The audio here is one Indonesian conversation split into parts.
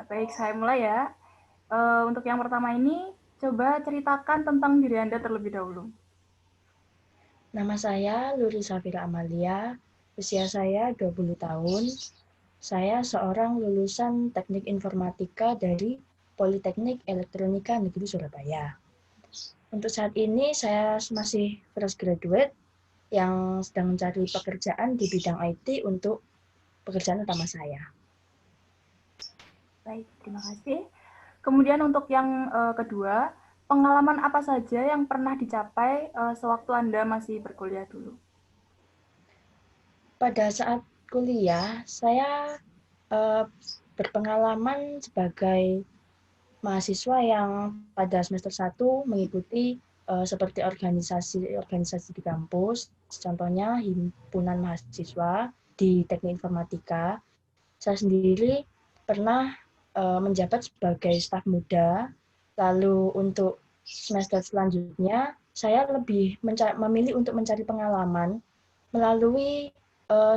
baik, saya mulai ya. Untuk yang pertama ini, coba ceritakan tentang diri Anda terlebih dahulu. Nama saya Luri Safira Amalia, usia saya 20 tahun. Saya seorang lulusan Teknik Informatika dari Politeknik Elektronika Negeri Surabaya. Untuk saat ini saya masih fresh graduate yang sedang mencari pekerjaan di bidang IT untuk pekerjaan utama saya. Baik, terima kasih. Kemudian untuk yang kedua, pengalaman apa saja yang pernah dicapai sewaktu Anda masih berkuliah dulu? Pada saat kuliah, saya uh, berpengalaman sebagai mahasiswa yang pada semester 1 mengikuti seperti organisasi-organisasi di kampus, contohnya himpunan mahasiswa di Teknik Informatika. Saya sendiri pernah menjabat sebagai staf muda, lalu untuk semester selanjutnya saya lebih memilih untuk mencari pengalaman melalui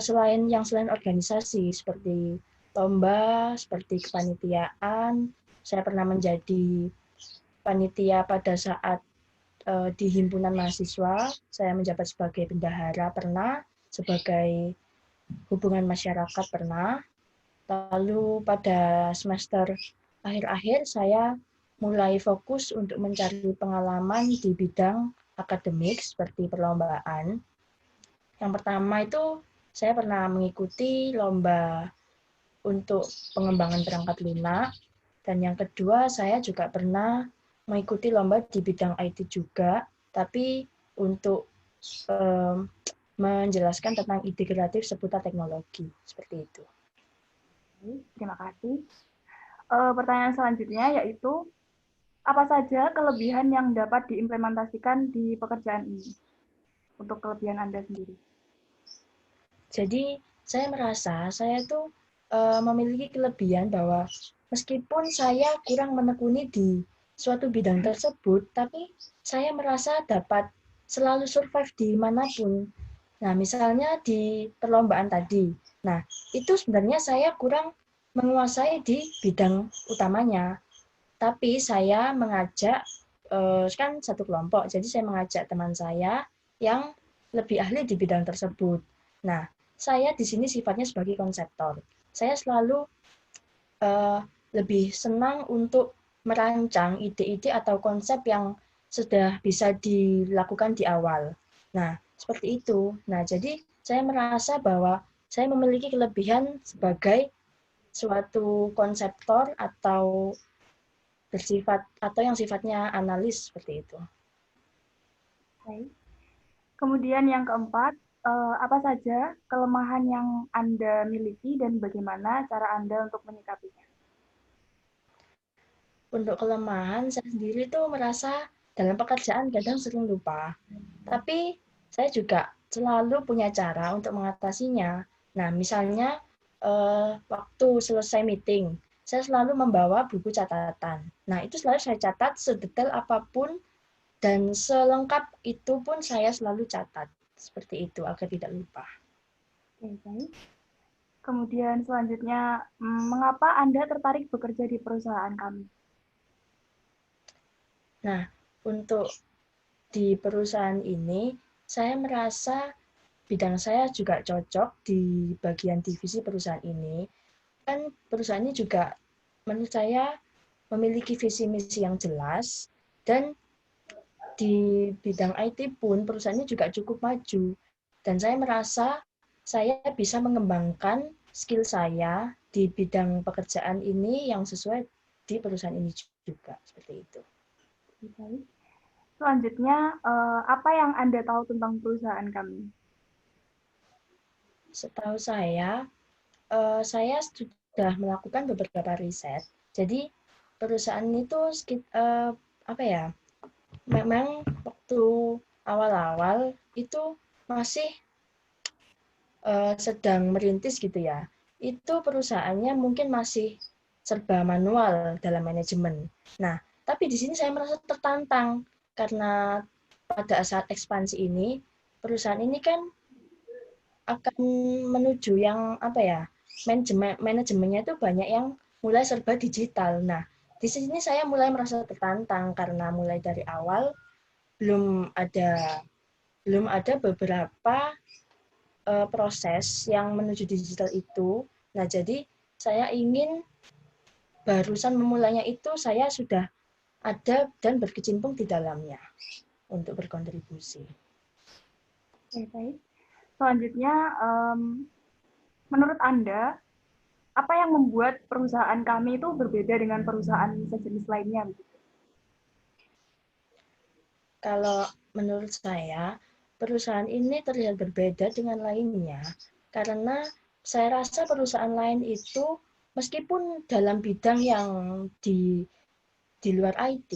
selain organisasi seperti lomba, seperti kepanitiaan. Saya pernah menjadi panitia pada saat di himpunan mahasiswa. Saya menjabat sebagai bendahara pernah, sebagai hubungan masyarakat pernah. Lalu pada semester akhir-akhir saya mulai fokus untuk mencari pengalaman di bidang akademik seperti perlombaan. Yang pertama itu saya pernah mengikuti lomba untuk pengembangan perangkat lunak, dan yang kedua saya juga pernah mengikuti lomba di bidang IT juga, tapi untuk menjelaskan tentang ide kreatif seputar teknologi, seperti itu. Terima kasih. Pertanyaan selanjutnya yaitu, apa saja kelebihan yang dapat diimplementasikan di pekerjaan ini? Untuk kelebihan Anda sendiri. Jadi saya merasa saya tuh memiliki kelebihan bahwa meskipun saya kurang menekuni di suatu bidang tersebut, tapi saya merasa dapat selalu survive di manapun. Nah, misalnya di perlombaan tadi. Nah, itu sebenarnya saya kurang menguasai di bidang utamanya. Tapi saya mengajak, kan satu kelompok, jadi saya mengajak teman saya yang lebih ahli di bidang tersebut. Nah, saya di sini sifatnya sebagai konseptor. Saya selalu lebih senang untuk merancang ide-ide atau konsep yang sudah bisa dilakukan di awal. Nah, seperti itu. Nah, jadi saya merasa bahwa saya memiliki kelebihan sebagai suatu konseptor atau bersifat atau yang sifatnya analis seperti itu. Baik. Kemudian yang keempat, apa saja kelemahan yang Anda miliki dan bagaimana cara Anda untuk menyikapinya? Untuk kelemahan, saya sendiri tuh merasa dalam pekerjaan kadang sering lupa. Tapi saya juga selalu punya cara untuk mengatasinya. Nah, misalnya waktu selesai meeting, saya selalu membawa buku catatan. Nah, itu selalu saya catat sedetail apapun dan selengkap itu pun saya selalu catat. Seperti itu agar tidak lupa. Oke, baik. Kemudian selanjutnya, mengapa Anda tertarik bekerja di perusahaan kami? Nah, untuk di perusahaan ini, saya merasa bidang saya juga cocok di bagian divisi perusahaan ini. Kan perusahaan ini juga menurut saya memiliki visi misi yang jelas, dan di bidang IT pun perusahaannya juga cukup maju. Dan saya merasa saya bisa mengembangkan skill saya di bidang pekerjaan ini yang sesuai di perusahaan ini juga. Seperti itu. Baik. Selanjutnya, apa yang Anda tahu tentang perusahaan kami? Setahu saya sudah melakukan beberapa riset. Jadi perusahaan itu apa ya? Memang waktu awal-awal itu masih sedang merintis gitu ya. Itu perusahaannya mungkin masih serba manual dalam manajemen. Nah, tapi di sini saya merasa tertantang karena pada saat ekspansi ini perusahaan ini kan akan menuju yang apa ya, manajemennya itu banyak yang mulai serba digital. Nah, di sini saya mulai merasa tertantang karena mulai dari awal belum ada beberapa proses yang menuju digital itu. Nah, jadi saya ingin barusan memulainya itu saya sudah ada dan berkecimpung di dalamnya untuk berkontribusi. Oke, baik. Selanjutnya, menurut Anda, apa yang membuat perusahaan kami itu berbeda dengan perusahaan sejenis lainnya? Kalau menurut saya, perusahaan ini terlihat berbeda dengan lainnya karena saya rasa perusahaan lain itu meskipun dalam bidang yang di luar IT,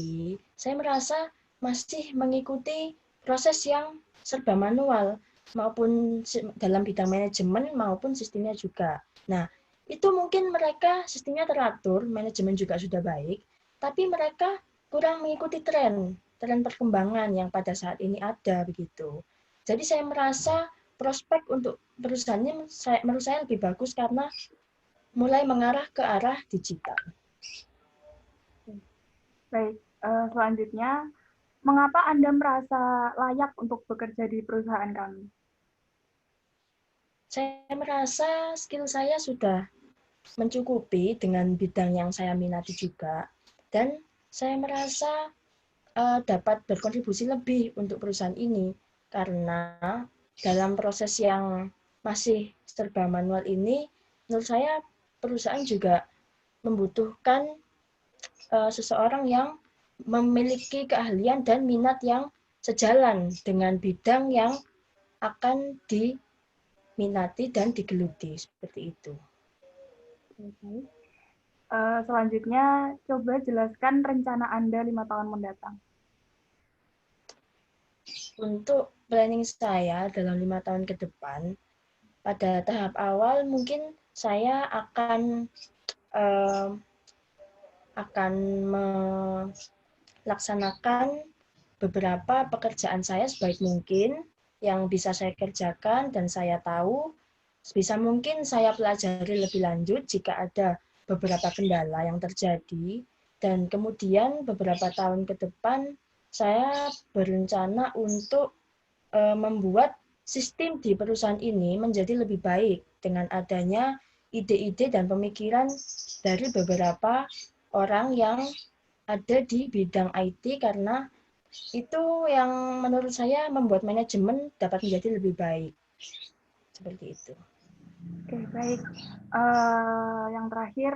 saya merasa masih mengikuti proses yang serba manual maupun dalam bidang manajemen maupun sistemnya juga. Nah, itu mungkin mereka sistemnya teratur, manajemen juga sudah baik, tapi mereka kurang mengikuti tren perkembangan yang pada saat ini ada begitu. Jadi saya merasa prospek untuk perusahaannya menurut saya lebih bagus karena mulai mengarah ke arah digital. Baik, selanjutnya, mengapa Anda merasa layak untuk bekerja di perusahaan kami? Saya merasa skill saya sudah mencukupi dengan bidang yang saya minati juga, dan saya merasa dapat berkontribusi lebih untuk perusahaan ini karena dalam proses yang masih serba manual ini, menurut saya perusahaan juga membutuhkan seseorang yang memiliki keahlian dan minat yang sejalan dengan bidang yang akan diminati dan digeluti seperti itu. Oke. Selanjutnya, coba jelaskan rencana Anda 5 tahun mendatang. Untuk planning saya dalam 5 tahun ke depan, pada tahap awal mungkin saya akan melaksanakan beberapa pekerjaan saya sebaik mungkin yang bisa saya kerjakan dan saya tahu sebisa mungkin saya pelajari lebih lanjut jika ada beberapa kendala yang terjadi, dan kemudian beberapa tahun ke depan saya berencana untuk membuat sistem di perusahaan ini menjadi lebih baik dengan adanya ide-ide dan pemikiran dari beberapa orang yang ada di bidang IT karena itu yang menurut saya membuat manajemen dapat menjadi lebih baik. Seperti itu. Oke, baik. Yang terakhir,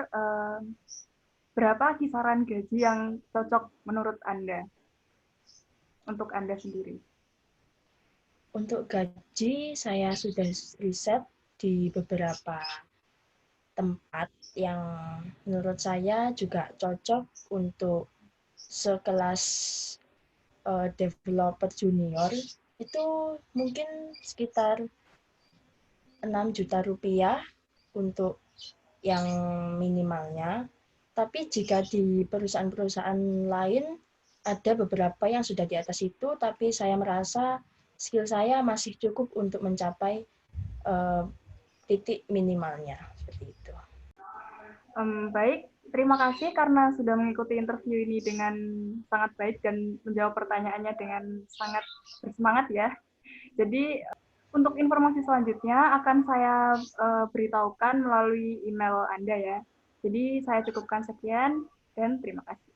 berapa kisaran gaji yang cocok menurut Anda, untuk Anda sendiri? Untuk gaji, saya sudah riset di beberapa tempat yang menurut saya juga cocok untuk sekelas developer junior. Itu mungkin sekitar 6 juta rupiah untuk yang minimalnya. Tapi jika di perusahaan-perusahaan lain ada beberapa yang sudah di atas itu, tapi saya merasa skill saya masih cukup untuk mencapai titik minimalnya seperti itu. Baik, terima kasih karena sudah mengikuti interview ini dengan sangat baik dan menjawab pertanyaannya dengan sangat bersemangat ya. Jadi untuk informasi selanjutnya akan saya beritahukan melalui email Anda ya. Jadi saya cukupkan sekian dan terima kasih.